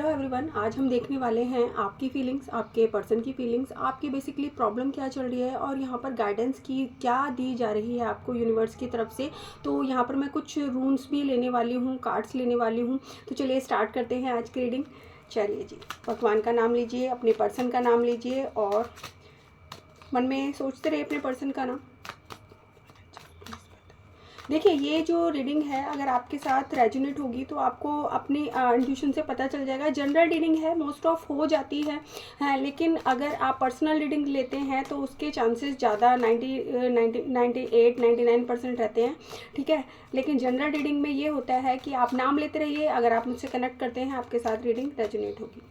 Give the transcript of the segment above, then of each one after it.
Hello everyone, आज हम देखने वाले हैं आपकी फीलिंग्स, आपके पर्सन की फीलिंग्स, आपकी बेसिकली प्रॉब्लम क्या चल रही है और यहाँ पर गाइडेंस की क्या दी जा रही है आपको यूनिवर्स की तरफ से। तो यहाँ पर मैं कुछ रून्स भी लेने वाली हूँ, कार्ड्स लेने वाली हूँ। तो चलिए स्टार्ट करते हैं आज की रीडिंग। चलिए जी, भगवान का नाम लीजिए, अपने पर्सन का नाम लीजिए और मन में सोचते रहिए अपने पर्सन का नाम। देखिए, ये जो रीडिंग है अगर आपके साथ रेजोनेट होगी तो आपको अपनी इंट्यूशन से पता चल जाएगा। जनरल रीडिंग है, मोस्ट ऑफ हो जाती है, लेकिन अगर आप पर्सनल रीडिंग लेते हैं तो उसके चांसेस ज़्यादा 98-99% रहते हैं, ठीक है। लेकिन जनरल रीडिंग में ये होता है कि आप नाम लेते रहिए, अगर आप मुझसे कनेक्ट करते हैं आपके साथ रीडिंग रेजोनेट होगी।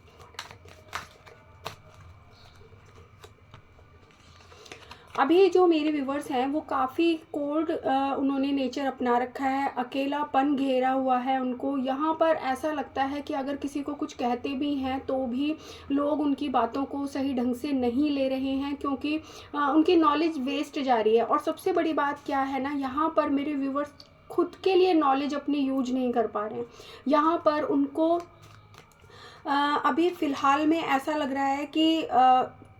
अभी जो मेरे व्यूवर्स हैं वो काफ़ी कोल्ड उन्होंने नेचर अपना रखा है, अकेलापन घेरा हुआ है उनको। यहाँ पर ऐसा लगता है कि अगर किसी को कुछ कहते भी हैं तो भी लोग उनकी बातों को सही ढंग से नहीं ले रहे हैं, क्योंकि उनकी नॉलेज वेस्ट जा रही है। और सबसे बड़ी बात क्या है ना, यहाँ पर मेरे व्यूवर्स खुद के लिए नॉलेज अपनी यूज नहीं कर पा रहे हैं। यहाँ पर उनको अभी फ़िलहाल में ऐसा लग रहा है कि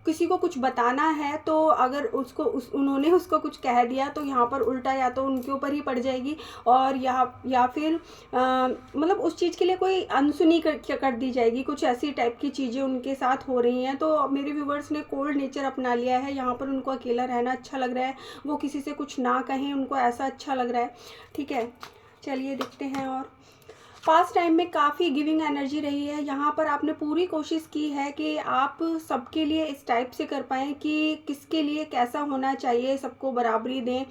किसी को कुछ बताना है तो अगर उन्होंने उसको कुछ कह दिया तो यहाँ पर उल्टा या तो उनके ऊपर ही पड़ जाएगी, और या फिर मतलब उस चीज़ के लिए कोई अनसुनी कर दी जाएगी। कुछ ऐसी टाइप की चीज़ें उनके साथ हो रही हैं। तो मेरे व्यूवर्स ने कोल्ड नेचर अपना लिया है। यहाँ पर उनको अकेला रहना अच्छा लग रहा है, वो किसी से कुछ ना कहें, उनको ऐसा अच्छा लग रहा है, ठीक है। चलिए देखते हैं। और पास्ट टाइम में काफ़ी गिविंग एनर्जी रही है। यहाँ पर आपने पूरी कोशिश की है कि आप सबके लिए इस टाइप से कर पाएँ कि किसके लिए कैसा होना चाहिए, सबको बराबरी दें।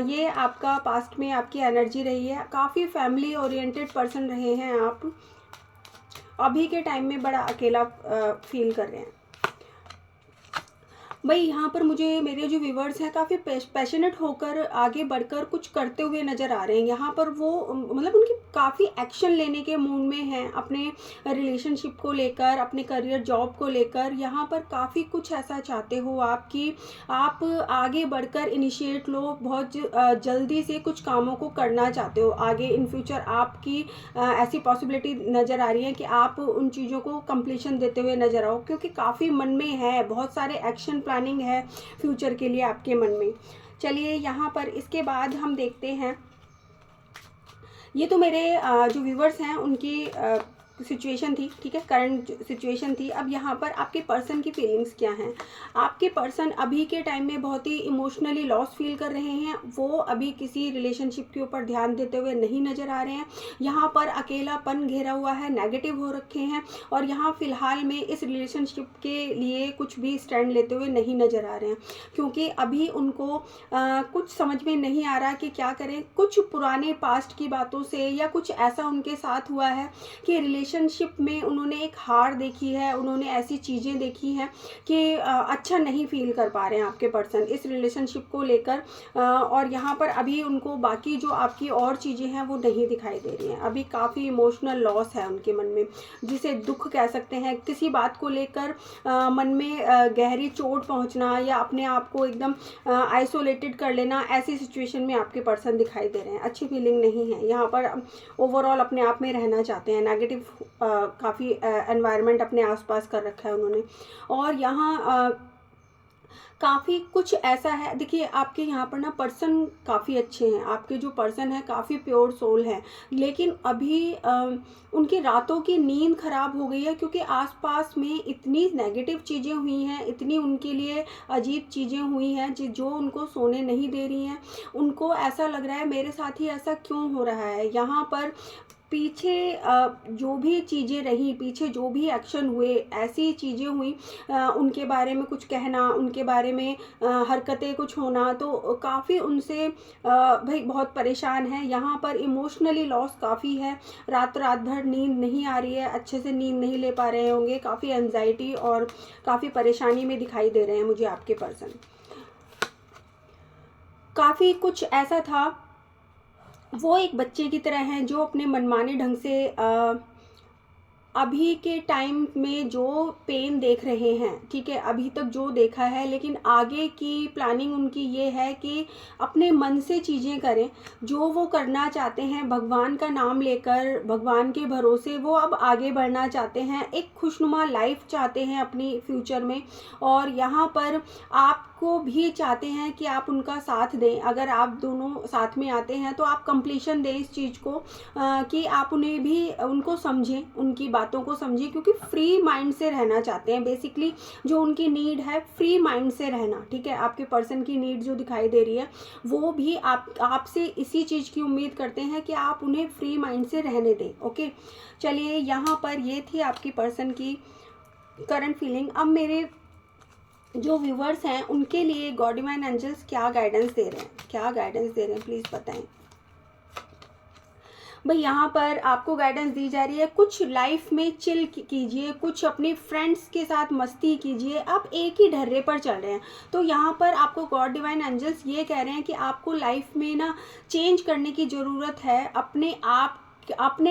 ये आपका पास्ट में आपकी एनर्जी रही है। काफ़ी फैमिली ओरिएंटेड पर्सन रहे हैं आप। अभी के टाइम में बड़ा अकेला फील कर रहे हैं भाई। यहाँ पर मुझे मेरे जो व्यूवर्स हैं काफ़ी पैशनेट होकर आगे बढ़कर कुछ करते हुए नज़र आ रहे हैं। यहाँ पर वो मतलब उनकी काफ़ी एक्शन लेने के मूड में हैं, अपने रिलेशनशिप को लेकर, अपने करियर जॉब को लेकर। यहाँ पर काफ़ी कुछ ऐसा चाहते हो आप कि आप आगे बढ़कर इनिशिएट लो, बहुत जल्दी से कुछ कामों को करना चाहते हो आगे इन फ्यूचर। आपकी ऐसी पॉसिबिलिटी नज़र आ रही है कि आप उन चीज़ों को कंप्लीशन देते हुए नज़र आओ, क्योंकि काफ़ी मन में है, बहुत सारे एक्शन प्लानिंग है फ्यूचर के लिए आपके मन में। चलिए यहाँ पर इसके बाद हम देखते हैं। ये तो मेरे जो व्यूवर्स हैं उनकी सिचुएशन थी, ठीक है, करंट सिचुएशन थी। अब यहाँ पर आपके पर्सन की फीलिंग्स क्या हैं। आपके पर्सन अभी के टाइम में बहुत ही इमोशनली लॉस फील कर रहे हैं। वो अभी किसी रिलेशनशिप के ऊपर ध्यान देते हुए नहीं नज़र आ रहे हैं। यहाँ पर अकेलापन घेरा हुआ है, नेगेटिव हो रखे हैं, और यहाँ फ़िलहाल में इस रिलेशनशिप के लिए कुछ भी स्टैंड लेते हुए नहीं नज़र आ रहे हैं, क्योंकि अभी उनको कुछ समझ में नहीं आ रहा कि क्या करें। कुछ पुराने पास्ट की बातों से या कुछ ऐसा उनके साथ हुआ है कि रिलेशनशिप में उन्होंने एक हार देखी है, उन्होंने ऐसी चीज़ें देखी हैं कि अच्छा नहीं फील कर पा रहे हैं आपके पर्सन इस रिलेशनशिप को लेकर। और यहाँ पर अभी उनको बाकी जो आपकी और चीज़ें हैं वो नहीं दिखाई दे रही हैं। अभी काफ़ी इमोशनल लॉस है उनके मन में, जिसे दुख कह सकते हैं। किसी बात को लेकर मन में गहरी चोट पहुँचना या अपने आप को एकदम आइसोलेटेड कर लेना, ऐसी सिचुएशन में आपके पर्सन दिखाई दे रहे हैं। अच्छी फीलिंग नहीं है। यहाँ पर ओवरऑल अपने आप में रहना चाहते हैं। नेगेटिव काफ़ी एनवायरनमेंट अपने आसपास कर रखा है उन्होंने। और यहाँ काफ़ी कुछ ऐसा है। देखिए, आपके यहाँ पर ना पर्सन काफ़ी अच्छे हैं। आपके जो पर्सन है काफ़ी प्योर सोल है, लेकिन अभी उनकी रातों की नींद खराब हो गई है, क्योंकि आसपास में इतनी नेगेटिव चीज़ें हुई हैं, इतनी उनके लिए अजीब चीज़ें हुई हैं जो उनको सोने नहीं दे रही हैं। उनको ऐसा लग रहा है मेरे साथ ही ऐसा क्यों हो रहा है। यहाँ पर पीछे जो भी चीज़ें रहीं, पीछे जो भी एक्शन हुए, ऐसी चीज़ें हुई, उनके बारे में कुछ कहना, उनके बारे में हरकतें कुछ होना, तो काफ़ी उनसे भाई बहुत परेशान है। यहाँ पर इमोशनली लॉस काफ़ी है। रात भर नींद नहीं आ रही है, अच्छे से नींद नहीं ले पा रहे होंगे। काफ़ी एंजाइटी और काफ़ी परेशानी में दिखाई दे रहे हैं मुझे आपके पर्सन। काफ़ी कुछ ऐसा था, वो एक बच्चे की तरह हैं जो अपने मनमाने ढंग से अभी के टाइम में जो पेन देख रहे हैं, ठीक है, अभी तक जो देखा है, लेकिन आगे की प्लानिंग उनकी ये है कि अपने मन से चीज़ें करें, जो वो करना चाहते हैं भगवान का नाम लेकर, भगवान के भरोसे वो अब आगे बढ़ना चाहते हैं, एक खुशनुमा लाइफ चाहते हैं अपनी फ्यूचर में। और यहाँ पर आपको भी चाहते हैं कि आप उनका साथ दें। अगर आप दोनों साथ में आते हैं तो आप कंप्लीशन दें इस चीज़ को, कि आप उन्हें भी उनको समझें, उनकी बातों को समझें, क्योंकि फ्री माइंड से रहना चाहते हैं। बेसिकली जो उनकी नीड है फ्री माइंड से रहना, ठीक है। आपके पर्सन की नीड जो दिखाई दे रही है वो भी आपसे इसी चीज़ की उम्मीद करते हैं कि आप उन्हें फ्री माइंड से रहने दें। ओके, चलिए, यहाँ पर ये थी आपकी पर्सन की करंट फीलिंग। अब मेरे जो व्यूवर्स हैं उनके लिए गॉड डिवाइन एंजल्स क्या गाइडेंस दे रहे हैं, क्या गाइडेंस दे रहे हैं, प्लीज़ बताएं भाई। यहाँ पर आपको गाइडेंस दी जा रही है, कुछ लाइफ में चिल कीजिए, कुछ अपने फ्रेंड्स के साथ मस्ती कीजिए। आप एक ही ढर्रे पर चल रहे हैं, तो यहाँ पर आपको गॉड डिवाइन एंजल्स ये कह रहे हैं कि आपको लाइफ में ना चेंज करने की ज़रूरत है, अपने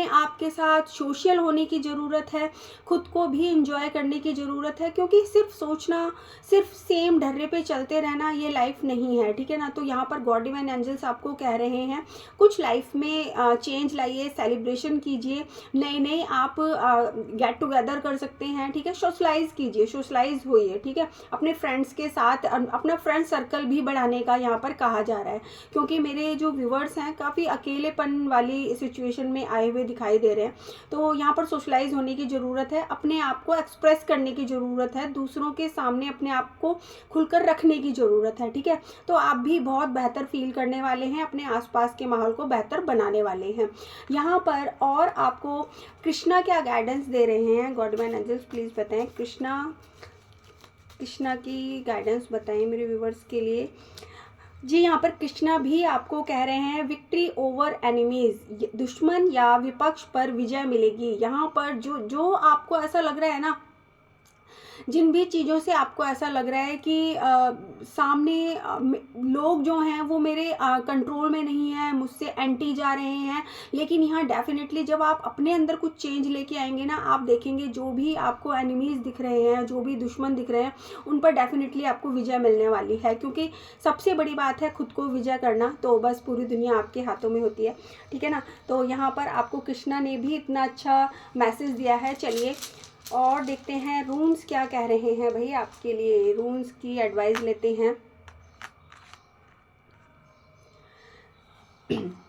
आप के साथ सोशल होने की ज़रूरत है, खुद को भी इंजॉय करने की ज़रूरत है, क्योंकि सिर्फ सोचना, सिर्फ सेम ढर्रे पे चलते रहना ये लाइफ नहीं है, ठीक है ना। तो यहाँ पर गॉड डिवाइन एंजल्स आपको कह रहे हैं कुछ लाइफ में चेंज लाइए, सेलिब्रेशन कीजिए, नए नए आप गेट टुगेदर कर सकते हैं, ठीक है। सोशलाइज कीजिए, सोशलाइज होइए, ठीक है, अपने फ्रेंड्स के साथ। अपना फ्रेंड सर्कल भी बढ़ाने का यहाँ पर कहा जा रहा है, क्योंकि मेरे जो व्यूवर्स हैं काफ़ी अकेलेपन वाली सिचुएशन में आए हुए दिखाई दे रहे हैं। तो यहाँ पर सोशलाइज होने की ज़रूरत है, अपने आप को एक्सप्रेस करने की ज़रूरत है, दूसरों के सामने अपने आप को खुलकर रखने की ज़रूरत है, ठीक है। तो आप भी बहुत बेहतर फील करने वाले हैं, अपने आसपास के माहौल को बेहतर बनाने वाले हैं यहाँ पर। और आपको कृष्णा क्या गाइडेंस दे रहे हैं गॉड डिवाइन एंजल्स, प्लीज़ बताएं। कृष्णा की गाइडेंस बताएं मेरे व्यूवर्स के लिए। जी, यहाँ पर कृष्णा भी आपको कह रहे हैं विक्ट्री ओवर एनिमीज, दुश्मन या विपक्ष पर विजय मिलेगी। यहाँ पर जो आपको ऐसा लग रहा है ना, जिन भी चीज़ों से आपको ऐसा लग रहा है कि सामने लोग जो हैं वो मेरे कंट्रोल में नहीं है, मुझसे एंटी जा रहे हैं, लेकिन यहाँ डेफिनेटली जब आप अपने अंदर कुछ चेंज लेके आएंगे ना, आप देखेंगे जो भी आपको एनिमीज़ दिख रहे हैं, जो भी दुश्मन दिख रहे हैं, उन पर डेफिनेटली आपको विजय मिलने वाली है। क्योंकि सबसे बड़ी बात है खुद को विजय करना, तो बस पूरी दुनिया आपके हाथों में होती है, ठीक है ना। तो यहाँ पर आपको कृष्णा ने भी इतना अच्छा मैसेज दिया है। चलिए और देखते हैं रून्स क्या कह रहे हैं भाई आपके लिए, रून्स की एडवाइस लेते हैं।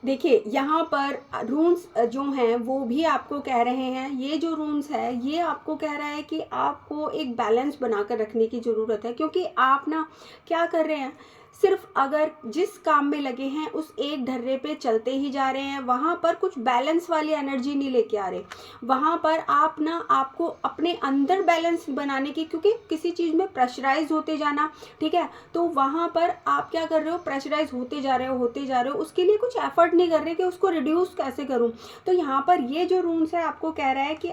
देखिए, यहाँ पर रून्स जो हैं वो भी आपको कह रहे हैं, ये जो रून्स है ये आपको कह रहा है कि आपको एक बैलेंस बनाकर रखने की ज़रूरत है। क्योंकि आप ना क्या कर रहे हैं, सिर्फ अगर जिस काम में लगे हैं उस एक ढर्रे पे चलते ही जा रहे हैं, वहाँ पर कुछ बैलेंस वाली एनर्जी नहीं लेके आ रहे। वहाँ पर आप ना आपको अपने अंदर बैलेंस बनाने की, क्योंकि किसी चीज़ में प्रेशराइज होते जाना, ठीक है, तो वहाँ पर आप क्या कर रहे हो, प्रेशराइज होते जा रहे हो, उसके लिए कुछ एफर्ट नहीं कर रहे कि उसको रिड्यूस कैसे करूँ। तो यहाँ पर ये जो रूल्स है आपको कह रहा है कि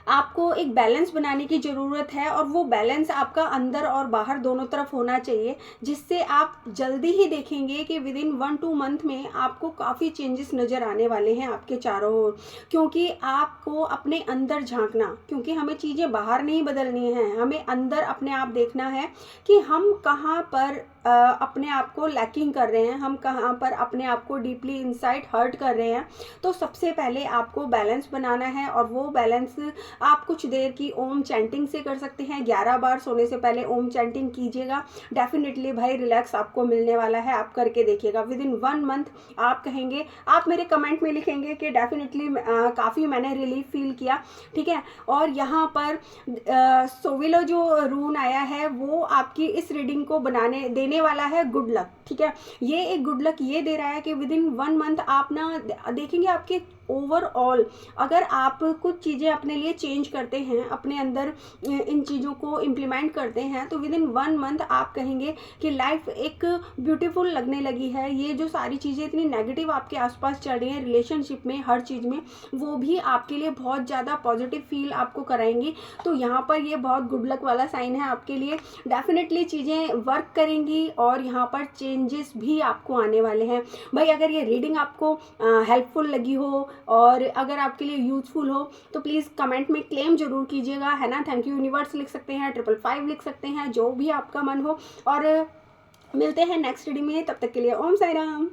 आपको एक बैलेंस बनाने की ज़रूरत है, और वो बैलेंस आपका अंदर और बाहर दोनों तरफ होना चाहिए, जिससे आप जल्दी ही देखेंगे कि विद इन 1-2 मंथ में आपको काफ़ी चेंजेस नज़र आने वाले हैं आपके चारों ओर। क्योंकि आपको अपने अंदर झांकना, क्योंकि हमें चीज़ें बाहर नहीं बदलनी हैं, हमें अंदर अपने आप देखना है कि हम कहाँ पर अपने आप को लैकिंग कर रहे हैं, हम कहाँ पर अपने आप को डीपली इनसाइड हर्ट कर रहे हैं। तो सबसे पहले आपको बैलेंस बनाना है, और वो बैलेंस आप कुछ देर की ओम चैंटिंग से कर सकते हैं। 11 बार सोने से पहले ओम चैंटिंग कीजिएगा, डेफिनेटली भाई रिलैक्स आपको मिलने वाला है। आप करके देखिएगा, विद इन 1 मंथ आप कहेंगे, आप मेरे कमेंट में लिखेंगे कि डेफिनेटली काफ़ी मैंने रिलीफ फील किया, ठीक है। और यहाँ पर सोविलो जो रून आया है वो आपकी इस रीडिंग को देने वाला है गुड लक, ठीक है। ये एक गुड लक ये दे रहा है कि विद इन 1 मंथ आप ना देखेंगे आपके ओवरऑल, अगर आप कुछ चीज़ें अपने लिए चेंज करते हैं, अपने अंदर इन चीज़ों को इम्प्लीमेंट करते हैं, तो विद इन 1 मंथ आप कहेंगे कि लाइफ एक ब्यूटीफुल लगने लगी है। ये जो सारी चीज़ें इतनी नेगेटिव आपके आसपास चल रही हैं, रिलेशनशिप में, हर चीज़ में, वो भी आपके लिए बहुत ज़्यादा पॉजिटिव फील आपको कराएंगी। तो यहाँ पर ये बहुत गुड लक वाला साइन है आपके लिए। डेफिनेटली चीज़ें वर्क करेंगी और यहाँ पर चेंजेस भी आपको आने वाले हैं। भाई अगर ये रीडिंग आपको हेल्पफुल लगी हो, और अगर आपके लिए यूज़फुल हो तो प्लीज़ कमेंट में क्लेम ज़रूर कीजिएगा, है ना। थैंक यू यूनिवर्स लिख सकते हैं, 555 लिख सकते हैं, जो भी आपका मन हो। और मिलते हैं नेक्स्ट रीडिंग में, तब तक के लिए ओम साई राम।